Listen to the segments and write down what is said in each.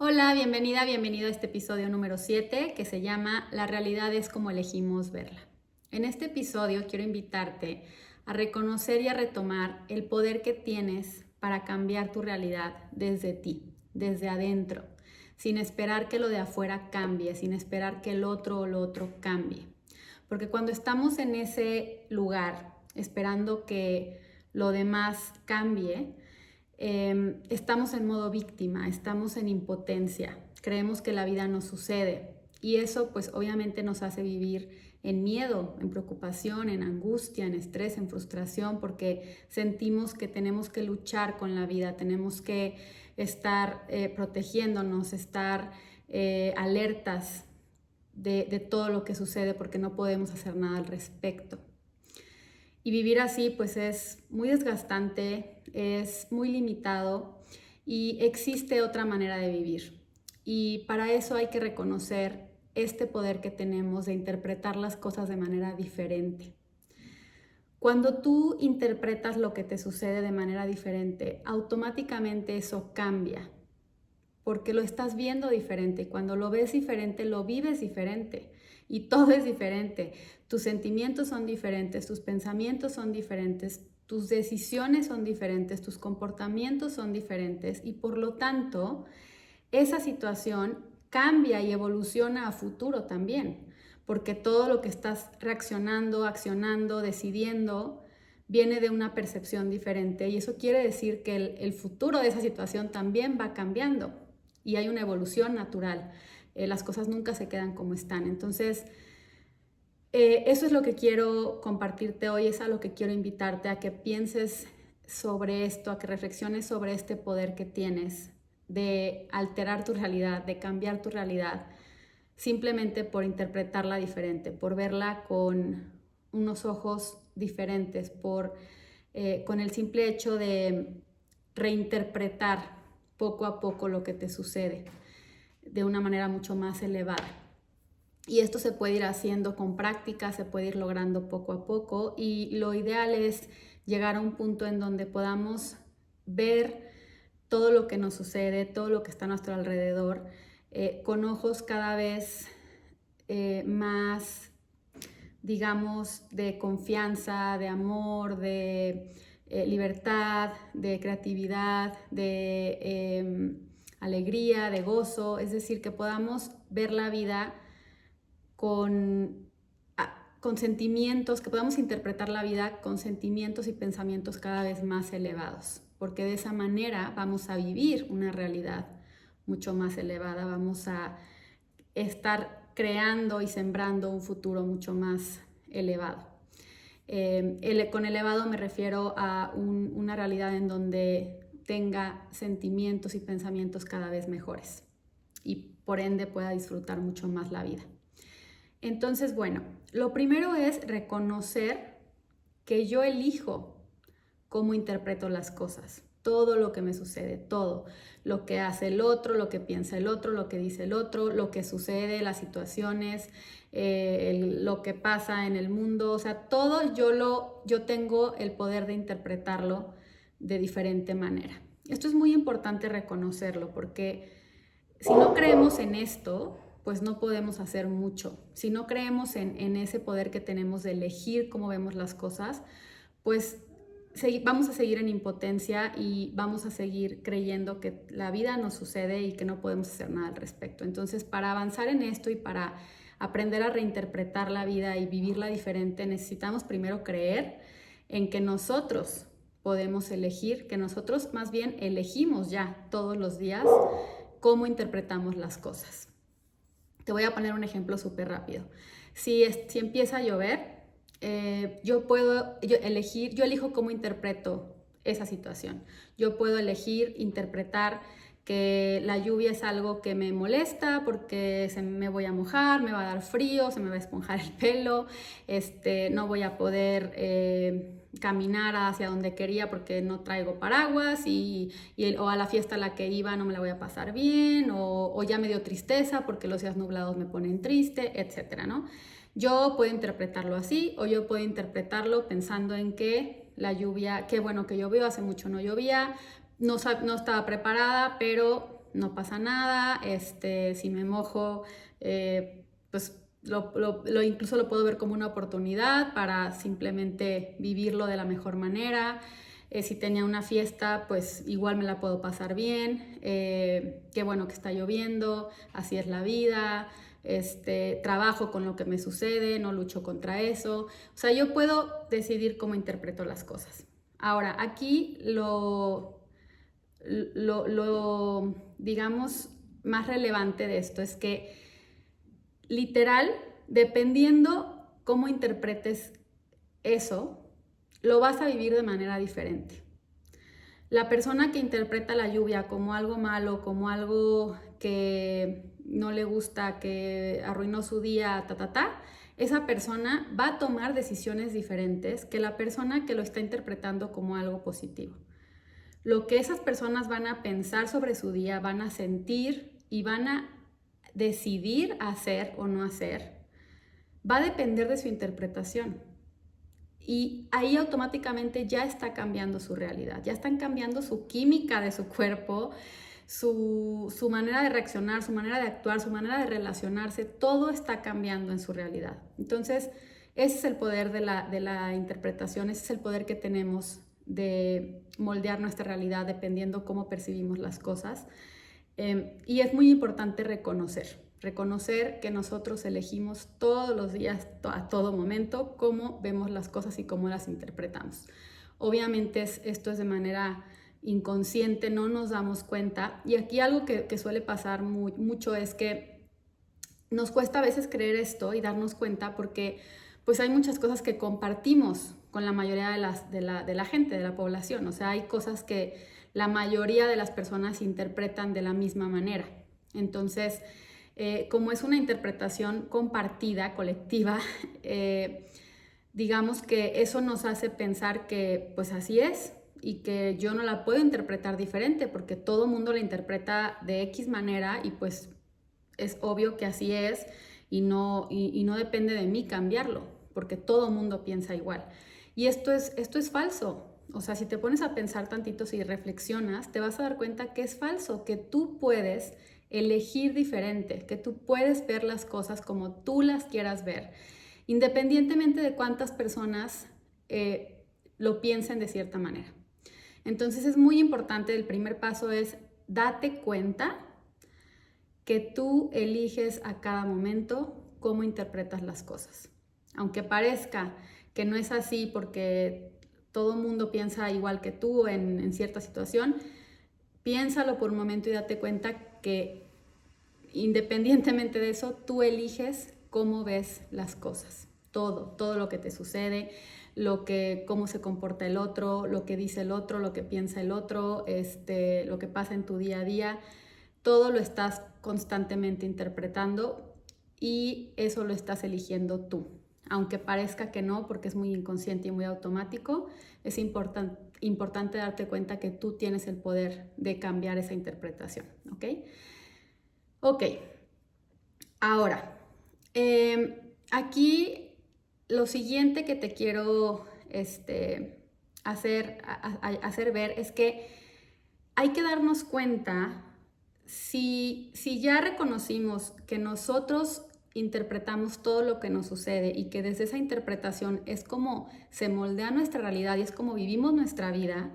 Hola, bienvenido a este episodio número 7 que se llama La realidad es como elegimos verla. En este episodio quiero invitarte a reconocer y a retomar el poder que tienes para cambiar tu realidad desde ti, desde adentro, sin esperar que lo de afuera cambie, sin esperar que el otro o lo otro cambie. Porque cuando estamos en ese lugar esperando que lo demás cambie, estamos en modo víctima, estamos en impotencia, creemos que la vida nos sucede y eso pues obviamente nos hace vivir en miedo, en preocupación, en angustia, en estrés, en frustración, porque sentimos que tenemos que luchar con la vida, tenemos que estar protegiéndonos, estar alertas de todo lo que sucede porque no podemos hacer nada al respecto. Y vivir así pues es muy desgastante, es muy limitado y existe otra manera de vivir. Y para eso hay que reconocer este poder que tenemos de interpretar las cosas de manera diferente. Cuando tú interpretas lo que te sucede de manera diferente, automáticamente eso cambia, porque lo estás viendo diferente y cuando lo ves diferente, lo vives diferente y todo es diferente. Tus sentimientos son diferentes, tus pensamientos son diferentes, tus decisiones son diferentes, tus comportamientos son diferentes y por lo tanto esa situación cambia y evoluciona a futuro también, porque todo lo que estás reaccionando, accionando, decidiendo viene de una percepción diferente y eso quiere decir que el futuro de esa situación también va cambiando y hay una evolución natural. Las cosas nunca se quedan como están. Entonces, eso es lo que quiero compartirte hoy, es a lo que quiero invitarte a que pienses sobre esto, a que reflexiones sobre este poder que tienes de alterar tu realidad, de cambiar tu realidad, simplemente por interpretarla diferente, por verla con unos ojos diferentes, con el simple hecho de reinterpretar poco a poco lo que te sucede de una manera mucho más elevada. Y esto se puede ir haciendo con práctica, se puede ir logrando poco a poco y lo ideal es llegar a un punto en donde podamos ver todo lo que nos sucede, todo lo que está a nuestro alrededor, con ojos cada vez más, digamos, de confianza, de amor, de libertad, de creatividad, de alegría, de gozo, es decir, que podamos ver la vida con, con sentimientos, que podamos interpretar la vida con sentimientos y pensamientos cada vez más elevados, porque de esa manera vamos a vivir una realidad mucho más elevada, vamos a estar creando y sembrando un futuro mucho más elevado. Con elevado me refiero a una realidad en donde tenga sentimientos y pensamientos cada vez mejores y por ende pueda disfrutar mucho más la vida. Entonces, bueno, lo primero es reconocer que yo elijo cómo interpreto las cosas, todo lo que me sucede, todo, lo que hace el otro, lo que piensa el otro, lo que dice el otro, lo que sucede, las situaciones, lo que pasa en el mundo, o sea, todo yo tengo el poder de interpretarlo de diferente manera. Esto es muy importante reconocerlo porque si no creemos en esto, pues no podemos hacer mucho. Si no creemos en ese poder que tenemos de elegir cómo vemos las cosas, pues vamos a seguir en impotencia y vamos a seguir creyendo que la vida nos sucede y que no podemos hacer nada al respecto. Entonces, para avanzar en esto y para aprender a reinterpretar la vida y vivirla diferente, necesitamos primero creer en que nosotros podemos elegir, que nosotros más bien elegimos ya todos los días cómo interpretamos las cosas. Te voy a poner un ejemplo súper rápido. Si empieza a llover, yo elijo cómo interpreto esa situación. Yo puedo elegir interpretar que la lluvia es algo que me molesta porque me voy a mojar, me va a dar frío, se me va a esponjar el pelo, no voy a poder caminar hacia donde quería porque no traigo paraguas o a la fiesta a la que iba no me la voy a pasar bien o ya me dio tristeza porque los días nublados me ponen triste, etcétera, ¿no? Yo puedo interpretarlo así o yo puedo interpretarlo pensando en que la lluvia, qué bueno que llovió, hace mucho no llovía, no estaba preparada, pero no pasa nada, si me mojo, pues incluso lo puedo ver como una oportunidad para simplemente vivirlo de la mejor manera. Si tenía una fiesta, pues igual me la puedo pasar bien. Qué bueno que está lloviendo, así es la vida. Trabajo con lo que me sucede, no lucho contra eso. O sea, yo puedo decidir cómo interpreto las cosas. Ahora, aquí digamos, más relevante de esto es que literal, dependiendo cómo interpretes eso, lo vas a vivir de manera diferente. La persona que interpreta la lluvia como algo malo, como algo que no le gusta, que arruinó su día, esa persona va a tomar decisiones diferentes que la persona que lo está interpretando como algo positivo. Lo que esas personas van a pensar sobre su día, van a sentir y van a decidir hacer o no hacer, va a depender de su interpretación. Y ahí automáticamente ya está cambiando su realidad, ya están cambiando su química de su cuerpo, su manera de reaccionar, su manera de actuar, su manera de relacionarse, todo está cambiando en su realidad. Entonces, ese es el poder de la interpretación, ese es el poder que tenemos de moldear nuestra realidad dependiendo cómo percibimos las cosas. Y es muy importante reconocer que nosotros elegimos todos los días, a todo momento, cómo vemos las cosas y cómo las interpretamos. Obviamente esto es de manera inconsciente, no nos damos cuenta. Y aquí algo que suele pasar mucho es que nos cuesta a veces creer esto y darnos cuenta porque pues hay muchas cosas que compartimos con la mayoría de la gente, de la población. O sea, hay cosas que la mayoría de las personas interpretan de la misma manera. Entonces, como es una interpretación compartida, colectiva, digamos que eso nos hace pensar que pues así es y que yo no la puedo interpretar diferente porque todo el mundo la interpreta de X manera y pues es obvio que así es y no depende de mí cambiarlo porque todo el mundo piensa igual. Y esto es falso. O sea, si te pones a pensar tantito, si reflexionas, te vas a dar cuenta que es falso, que tú puedes elegir diferente, que tú puedes ver las cosas como tú las quieras ver, independientemente de cuántas personas lo piensen de cierta manera. Entonces es muy importante, el primer paso es date cuenta que tú eliges a cada momento cómo interpretas las cosas. Aunque parezca que no es así porque todo el mundo piensa igual que tú en cierta situación, piénsalo por un momento y date cuenta que independientemente de eso, tú eliges cómo ves las cosas. Todo lo que te sucede, cómo se comporta el otro, lo que dice el otro, lo que piensa el otro, lo que pasa en tu día a día, todo lo estás constantemente interpretando y eso lo estás eligiendo tú. Aunque parezca que no, porque es muy inconsciente y muy automático, es importante darte cuenta que tú tienes el poder de cambiar esa interpretación, ¿ok? Ok, ahora, aquí lo siguiente que te quiero hacer ver es que hay que darnos cuenta si ya reconocimos que nosotros interpretamos todo lo que nos sucede y que desde esa interpretación es como se moldea nuestra realidad y es como vivimos nuestra vida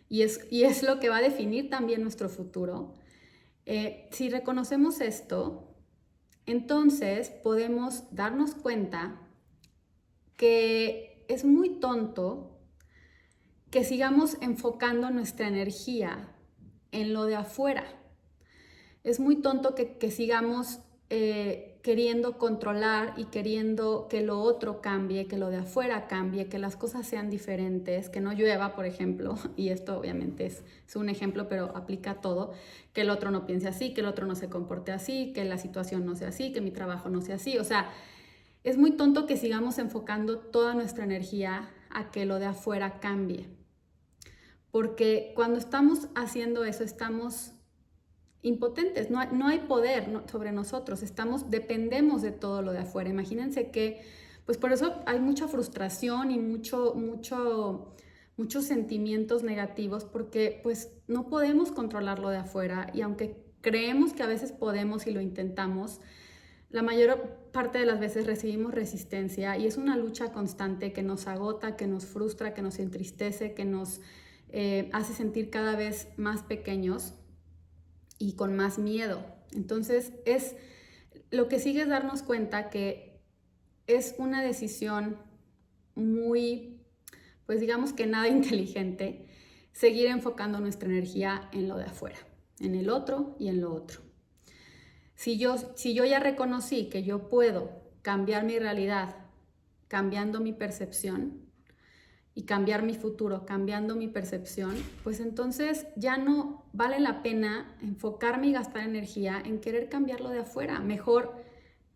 y es lo que va a definir también nuestro futuro. Si reconocemos esto, entonces podemos darnos cuenta que es muy tonto que sigamos enfocando nuestra energía en lo de afuera. Es muy tonto que sigamos queriendo controlar y queriendo que lo otro cambie, que lo de afuera cambie, que las cosas sean diferentes, que no llueva, por ejemplo, y esto obviamente es un ejemplo, pero aplica a todo, que el otro no piense así, que el otro no se comporte así, que la situación no sea así, que mi trabajo no sea así. O sea, es muy tonto que sigamos enfocando toda nuestra energía a que lo de afuera cambie. Porque cuando estamos haciendo eso, estamos impotentes, no hay poder sobre nosotros, dependemos de todo lo de afuera. Imagínense que, pues por eso hay mucha frustración y muchos sentimientos negativos, porque pues no podemos controlar lo de afuera y aunque creemos que a veces podemos y lo intentamos, la mayor parte de las veces recibimos resistencia y es una lucha constante que nos agota, que nos frustra, que nos entristece, que nos hace sentir cada vez más pequeños y con más miedo. Entonces, lo que sigue es darnos cuenta que es una decisión muy, pues digamos que nada inteligente, seguir enfocando nuestra energía en lo de afuera, en el otro y en lo otro. Si yo ya reconocí que yo puedo cambiar mi realidad cambiando mi percepción y cambiar mi futuro cambiando mi percepción, pues entonces ya no vale la pena enfocarme y gastar energía en querer cambiarlo de afuera. Mejor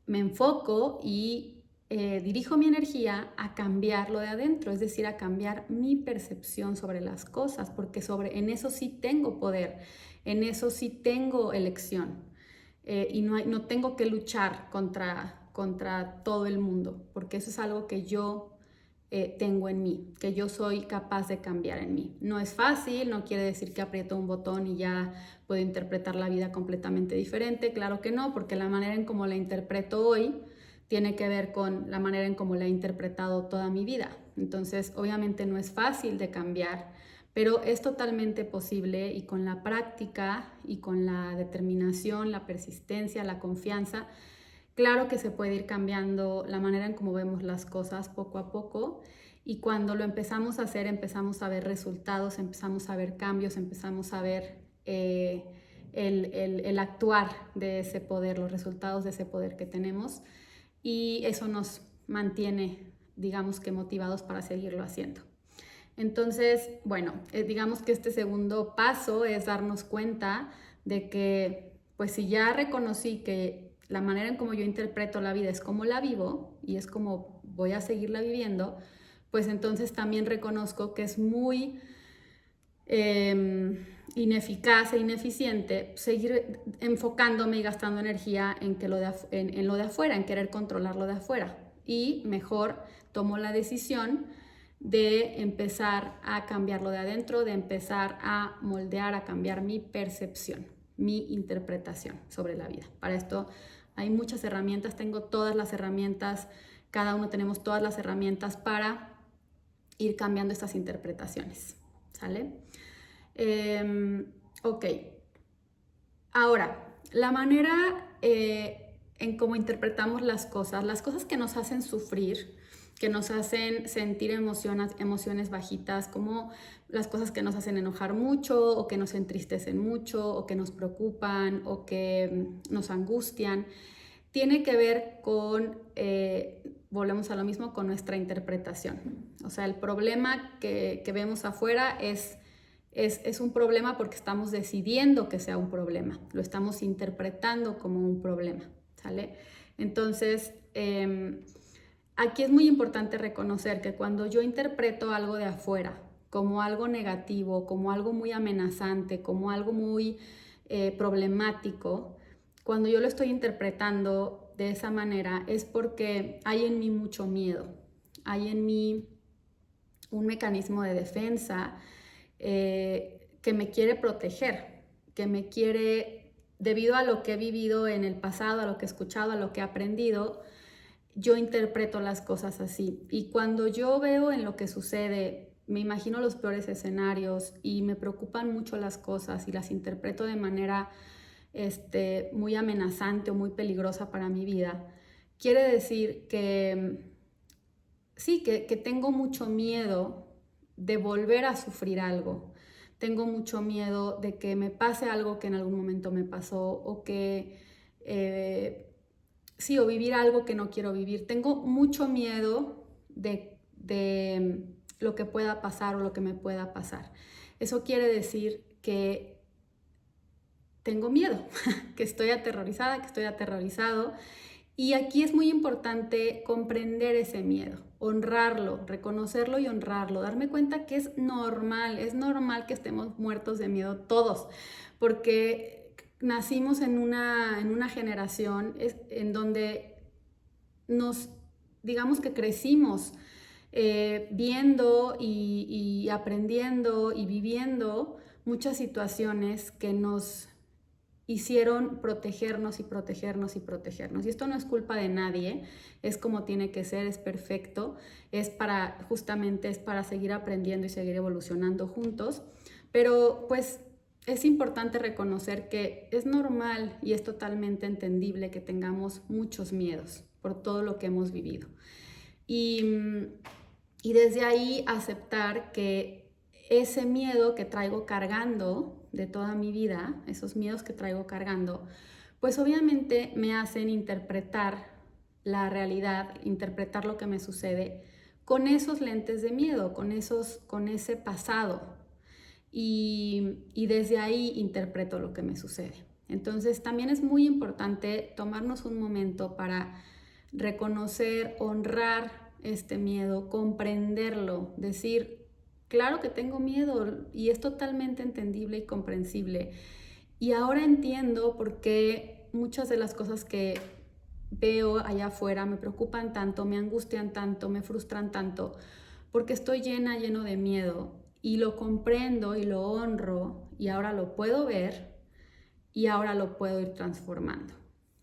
me enfoco y dirijo mi energía a cambiarlo de adentro, es decir, a cambiar mi percepción sobre las cosas, porque en eso sí tengo poder, en eso sí tengo elección. Y no tengo que luchar contra todo el mundo, porque eso es algo que yo tengo en mí, que yo soy capaz de cambiar en mí. No es fácil, no quiere decir que aprieto un botón y ya puedo interpretar la vida completamente diferente, claro que no, porque la manera en cómo la interpreto hoy tiene que ver con la manera en cómo la he interpretado toda mi vida. Entonces, obviamente no es fácil de cambiar, pero es totalmente posible y con la práctica y con la determinación, la persistencia, la confianza, claro que se puede ir cambiando la manera en cómo vemos las cosas poco a poco y cuando lo empezamos a hacer empezamos a ver resultados, empezamos a ver cambios, empezamos a ver el actuar de ese poder, los resultados de ese poder que tenemos y eso nos mantiene, digamos que motivados para seguirlo haciendo. Entonces, bueno, digamos que este segundo paso es darnos cuenta de que, pues si ya reconocí que la manera en cómo yo interpreto la vida es como la vivo y es como voy a seguirla viviendo, pues entonces también reconozco que es muy ineficaz e ineficiente seguir enfocándome y gastando energía en lo de afuera, en querer controlar lo de afuera. Y mejor tomo la decisión de empezar a cambiarlo de adentro, de empezar a moldear, a cambiar mi percepción, mi interpretación sobre la vida. Para esto hay muchas herramientas, tengo todas las herramientas, cada uno tenemos todas las herramientas para ir cambiando estas interpretaciones, ¿sale? Ok. Ahora, la manera en cómo interpretamos las cosas que nos hacen sufrir, que nos hacen sentir emociones bajitas, como las cosas que nos hacen enojar mucho o que nos entristecen mucho o que nos preocupan o que nos angustian, tiene que ver con, volvemos a lo mismo, con nuestra interpretación. O sea, el problema que vemos afuera es un problema porque estamos decidiendo que sea un problema, lo estamos interpretando como un problema, ¿sale? Entonces, aquí es muy importante reconocer que cuando yo interpreto algo de afuera como algo negativo, como algo muy amenazante, como algo muy problemático, cuando yo lo estoy interpretando de esa manera es porque hay en mí mucho miedo, hay en mí un mecanismo de defensa que me quiere proteger, que me quiere, debido a lo que he vivido en el pasado, a lo que he escuchado, a lo que he aprendido, yo interpreto las cosas así. Y cuando yo veo en lo que sucede, me imagino los peores escenarios y me preocupan mucho las cosas y las interpreto de manera muy amenazante o muy peligrosa para mi vida, quiere decir que sí, que tengo mucho miedo de volver a sufrir algo. Tengo mucho miedo de que me pase algo que en algún momento me pasó o que, sí, o vivir algo que no quiero vivir. Tengo mucho miedo de lo que pueda pasar o lo que me pueda pasar. Eso quiere decir que tengo miedo, que estoy aterrorizada, que estoy aterrorizado. Y aquí es muy importante comprender ese miedo, honrarlo, reconocerlo y honrarlo, darme cuenta que es normal que estemos muertos de miedo todos, porque nacimos en una generación en donde digamos que crecimos viendo y aprendiendo y viviendo muchas situaciones que nos hicieron protegernos y protegernos y protegernos. Y esto no es culpa de nadie, es como tiene que ser, es perfecto, justamente es para seguir aprendiendo y seguir evolucionando juntos. Pero pues es importante reconocer que es normal y es totalmente entendible que tengamos muchos miedos por todo lo que hemos vivido. Y desde ahí aceptar que ese miedo que traigo cargando de toda mi vida, esos miedos que traigo cargando, pues obviamente me hacen interpretar la realidad, interpretar lo que me sucede con esos lentes de miedo, con ese pasado. Y desde ahí interpreto lo que me sucede. Entonces también es muy importante tomarnos un momento para reconocer, honrar este miedo, comprenderlo, decir, claro que tengo miedo y es totalmente entendible y comprensible. Y ahora entiendo por qué muchas de las cosas que veo allá afuera me preocupan tanto, me angustian tanto, me frustran tanto, porque estoy lleno de miedo y lo comprendo y lo honro y ahora lo puedo ver y ahora lo puedo ir transformando,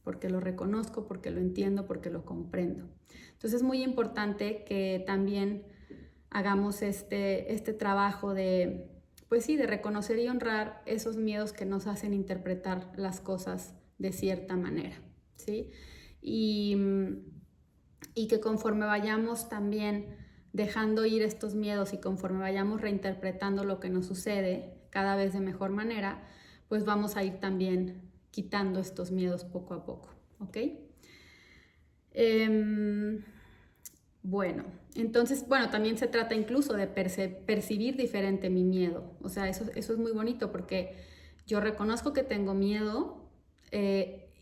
porque lo reconozco, porque lo entiendo, porque lo comprendo. Entonces es muy importante que también hagamos este trabajo de, pues sí, de reconocer y honrar esos miedos que nos hacen interpretar las cosas de cierta manera, ¿sí? Y que conforme vayamos también dejando ir estos miedos y conforme vayamos reinterpretando lo que nos sucede cada vez de mejor manera, pues vamos a ir también quitando estos miedos poco a poco, ¿ok? Bueno, entonces, también se trata incluso de percibir diferente mi miedo. O sea, eso es muy bonito porque yo reconozco que tengo miedo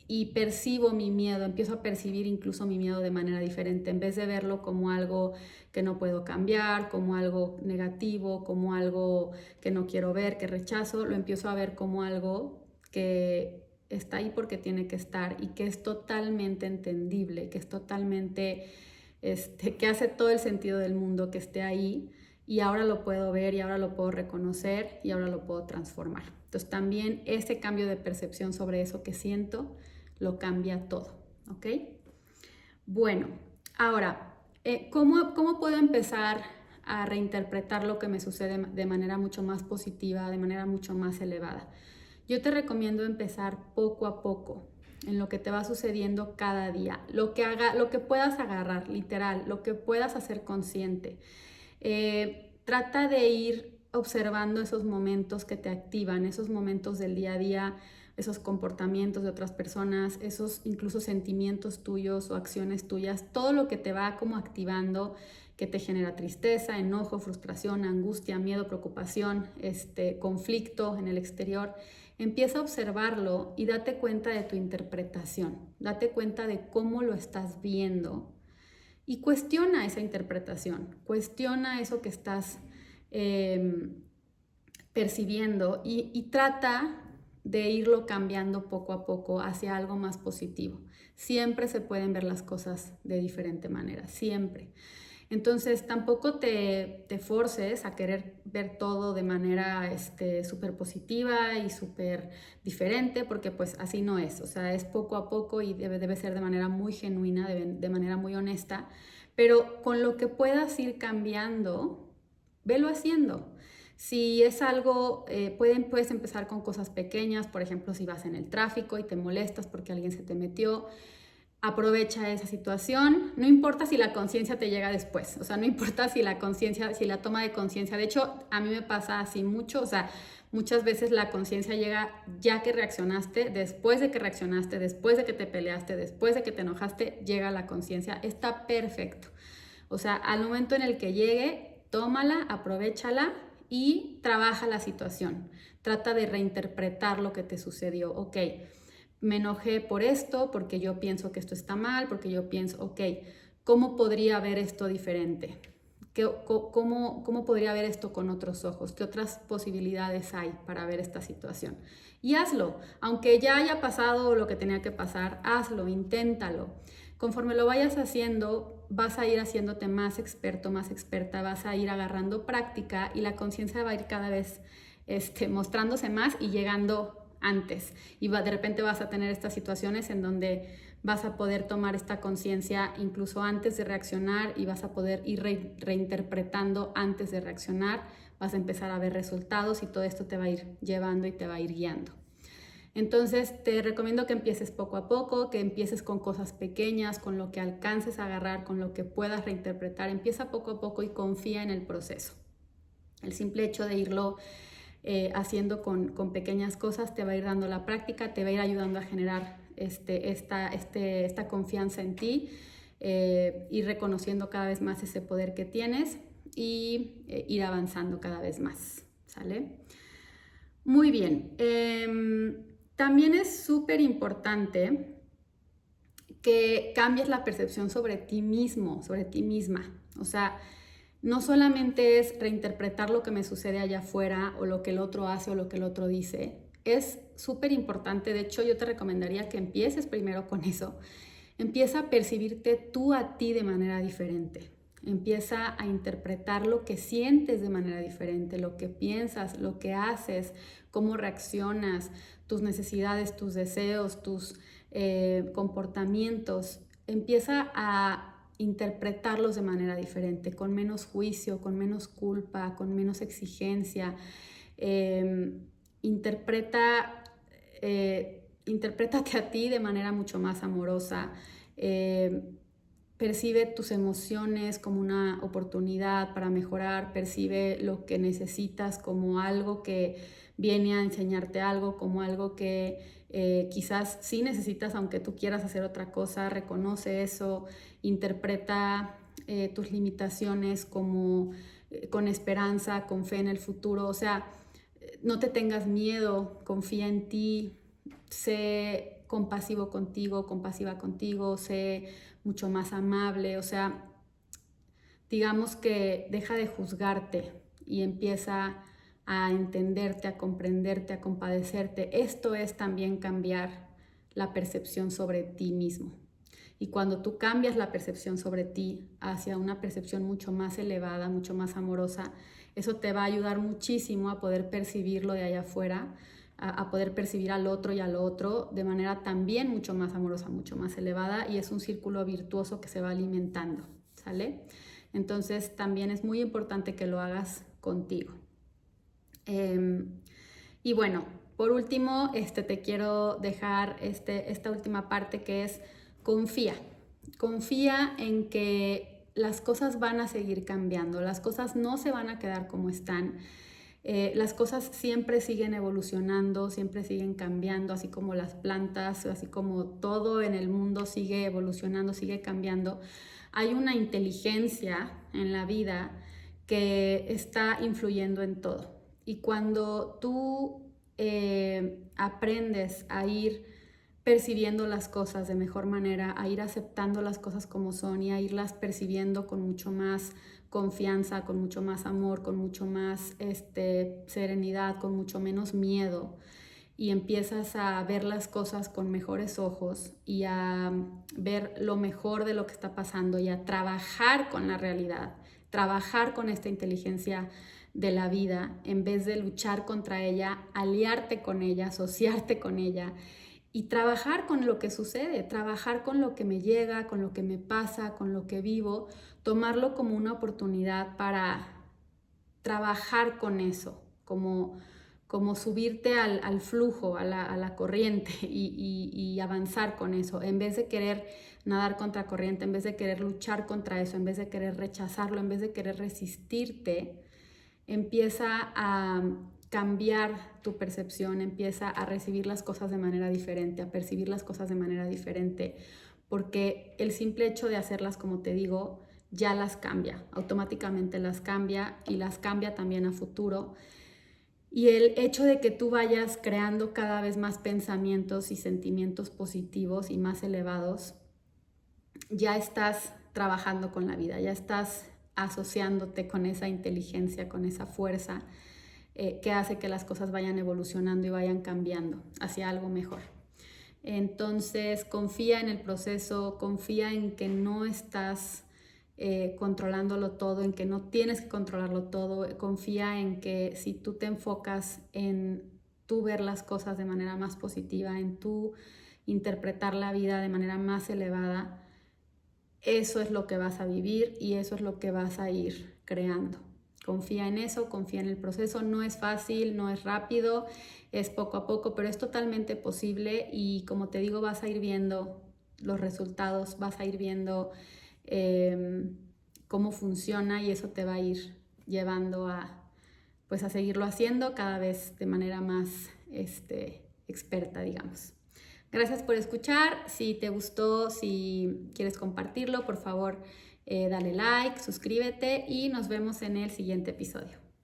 y percibo mi miedo, empiezo a percibir incluso mi miedo de manera diferente, en vez de verlo como algo que no puedo cambiar, como algo negativo, como algo que no quiero ver, que rechazo, lo empiezo a ver como algo que está ahí porque tiene que estar y que es totalmente entendible, que es totalmente, que hace todo el sentido del mundo que esté ahí y ahora lo puedo ver y ahora lo puedo reconocer y ahora lo puedo transformar. Entonces también ese cambio de percepción sobre eso que siento lo cambia todo, ¿ok? Bueno, ahora, ¿cómo puedo empezar a reinterpretar lo que me sucede de manera mucho más positiva, de manera mucho más elevada? Yo te recomiendo empezar poco a poco en lo que te va sucediendo cada día, lo que puedas agarrar, literal, lo que puedas hacer consciente. Trata de ir observando esos momentos que te activan, esos momentos del día a día, esos comportamientos de otras personas, esos incluso sentimientos tuyos o acciones tuyas, todo lo que te va como activando, que te genera tristeza, enojo, frustración, angustia, miedo, preocupación, conflicto en el exterior. Empieza a observarlo y date cuenta de tu interpretación, date cuenta de cómo lo estás viendo y cuestiona esa interpretación, cuestiona eso que estás percibiendo y trata de irlo cambiando poco a poco hacia algo más positivo. Siempre se pueden ver las cosas de diferente manera, siempre. Entonces tampoco te forces a querer ver todo de manera súper positiva y súper diferente, porque pues así no es. O sea, es poco a poco y debe ser de manera muy genuina, de manera muy honesta, pero con lo que puedas ir cambiando, velo haciendo. Si es algo, puedes empezar con cosas pequeñas, por ejemplo, si vas en el tráfico y te molestas porque alguien se te metió, aprovecha esa situación, no importa si la conciencia te llega después, o sea, no importa si la toma de conciencia, de hecho, a mí me pasa así mucho, o sea, muchas veces la conciencia llega ya que reaccionaste, después de que te peleaste, después de que te enojaste, llega la conciencia, está perfecto. O sea, al momento en el que llegue, tómala, aprovéchala y trabaja la situación. Trata de reinterpretar lo que te sucedió. Ok, me enojé por esto, porque yo pienso que esto está mal, porque yo pienso, ok, ¿cómo podría ver esto diferente? ¿Cómo podría ver esto con otros ojos? ¿Qué otras posibilidades hay para ver esta situación? Y hazlo, aunque ya haya pasado lo que tenía que pasar, hazlo, inténtalo. Conforme lo vayas haciendo, vas a ir haciéndote más experto, más experta, vas a ir agarrando práctica y la conciencia va a ir cada vez mostrándose más y llegando antes. Y de repente vas a tener estas situaciones en donde vas a poder tomar esta conciencia incluso antes de reaccionar y vas a poder ir reinterpretando antes de reaccionar. Vas a empezar a ver resultados y todo esto te va a ir llevando y te va a ir guiando. Entonces te recomiendo que empieces poco a poco, que empieces con cosas pequeñas, con lo que alcances a agarrar, con lo que puedas reinterpretar. Empieza poco a poco y confía en el proceso. El simple hecho de irlo haciendo con pequeñas cosas te va a ir dando la práctica, te va a ir ayudando a generar esta confianza en ti, ir reconociendo cada vez más ese poder que tienes y ir avanzando cada vez más, ¿sale? Muy bien. También es súper importante que cambies la percepción sobre ti mismo, sobre ti misma. O sea, no solamente es reinterpretar lo que me sucede allá afuera o lo que el otro hace o lo que el otro dice. Es súper importante, de hecho yo te recomendaría que empieces primero con eso. Empieza a percibirte tú a ti de manera diferente. Empieza a interpretar lo que sientes de manera diferente, lo que piensas, lo que haces, cómo reaccionas, tus necesidades, tus deseos, tus comportamientos. Empieza a interpretarlos de manera diferente, con menos juicio, con menos culpa, con menos exigencia. Interprétate a ti de manera mucho más amorosa. Percibe tus emociones como una oportunidad para mejorar, percibe lo que necesitas como algo que viene a enseñarte algo, como algo que quizás sí necesitas aunque tú quieras hacer otra cosa. Reconoce eso, interpreta tus limitaciones como con esperanza, con fe en el futuro. O sea, no te tengas miedo, confía en ti, sé compasivo contigo, compasiva contigo, sé mucho más amable. O sea, digamos que deja de juzgarte y empieza a entenderte, a comprenderte, a compadecerte. Esto es también cambiar la percepción sobre ti mismo. Y cuando tú cambias la percepción sobre ti hacia una percepción mucho más elevada, mucho más amorosa, eso te va a ayudar muchísimo a poder percibirlo de allá afuera, a poder percibir al otro y al otro de manera también mucho más amorosa, mucho más elevada, y es un círculo virtuoso que se va alimentando, ¿sale? Entonces también es muy importante que lo hagas contigo. Y bueno, por último, te quiero dejar esta última parte que es confía. Confía en que las cosas van a seguir cambiando, las cosas no se van a quedar como están. Las cosas siempre siguen evolucionando, siempre siguen cambiando, así como las plantas, así como todo en el mundo sigue evolucionando, sigue cambiando. Hay una inteligencia en la vida que está influyendo en todo. Y cuando tú aprendes a ir percibiendo las cosas de mejor manera, a ir aceptando las cosas como son y a irlas percibiendo con mucho más confianza, con mucho más amor, con mucho más serenidad, con mucho menos miedo, y empiezas a ver las cosas con mejores ojos y a ver lo mejor de lo que está pasando y a trabajar con la realidad, trabajar con esta inteligencia de la vida en vez de luchar contra ella, aliarte con ella, asociarte con ella y trabajar con lo que sucede, trabajar con lo que me llega, con lo que me pasa, con lo que vivo, tomarlo como una oportunidad para trabajar con eso, como subirte al flujo, a la corriente y avanzar con eso, en vez de querer nadar contra corriente, en vez de querer luchar contra eso, en vez de querer rechazarlo, en vez de querer resistirte. Empieza a cambiar tu percepción, empieza a recibir las cosas de manera diferente, a percibir las cosas de manera diferente, porque el simple hecho de hacerlas, como te digo, ya las cambia, automáticamente las cambia y las cambia también a futuro. Y el hecho de que tú vayas creando cada vez más pensamientos y sentimientos positivos y más elevados, ya estás trabajando con la vida, ya estás asociándote con esa inteligencia, con esa fuerza que hace que las cosas vayan evolucionando y vayan cambiando hacia algo mejor. Entonces, confía en el proceso, confía en que no estás controlándolo todo, en que no tienes que controlarlo todo. Confía en que si tú te enfocas en tú ver las cosas de manera más positiva, en tú interpretar la vida de manera más elevada, eso es lo que vas a vivir y eso es lo que vas a ir creando. Confía en eso, confía en el proceso. No es fácil, no es rápido, es poco a poco, pero es totalmente posible y como te digo, vas a ir viendo los resultados, vas a ir viendo cómo funciona y eso te va a ir llevando pues a seguirlo haciendo cada vez de manera más experta, digamos. Gracias por escuchar. Si te gustó, si quieres compartirlo, por favor, dale like, suscríbete y nos vemos en el siguiente episodio.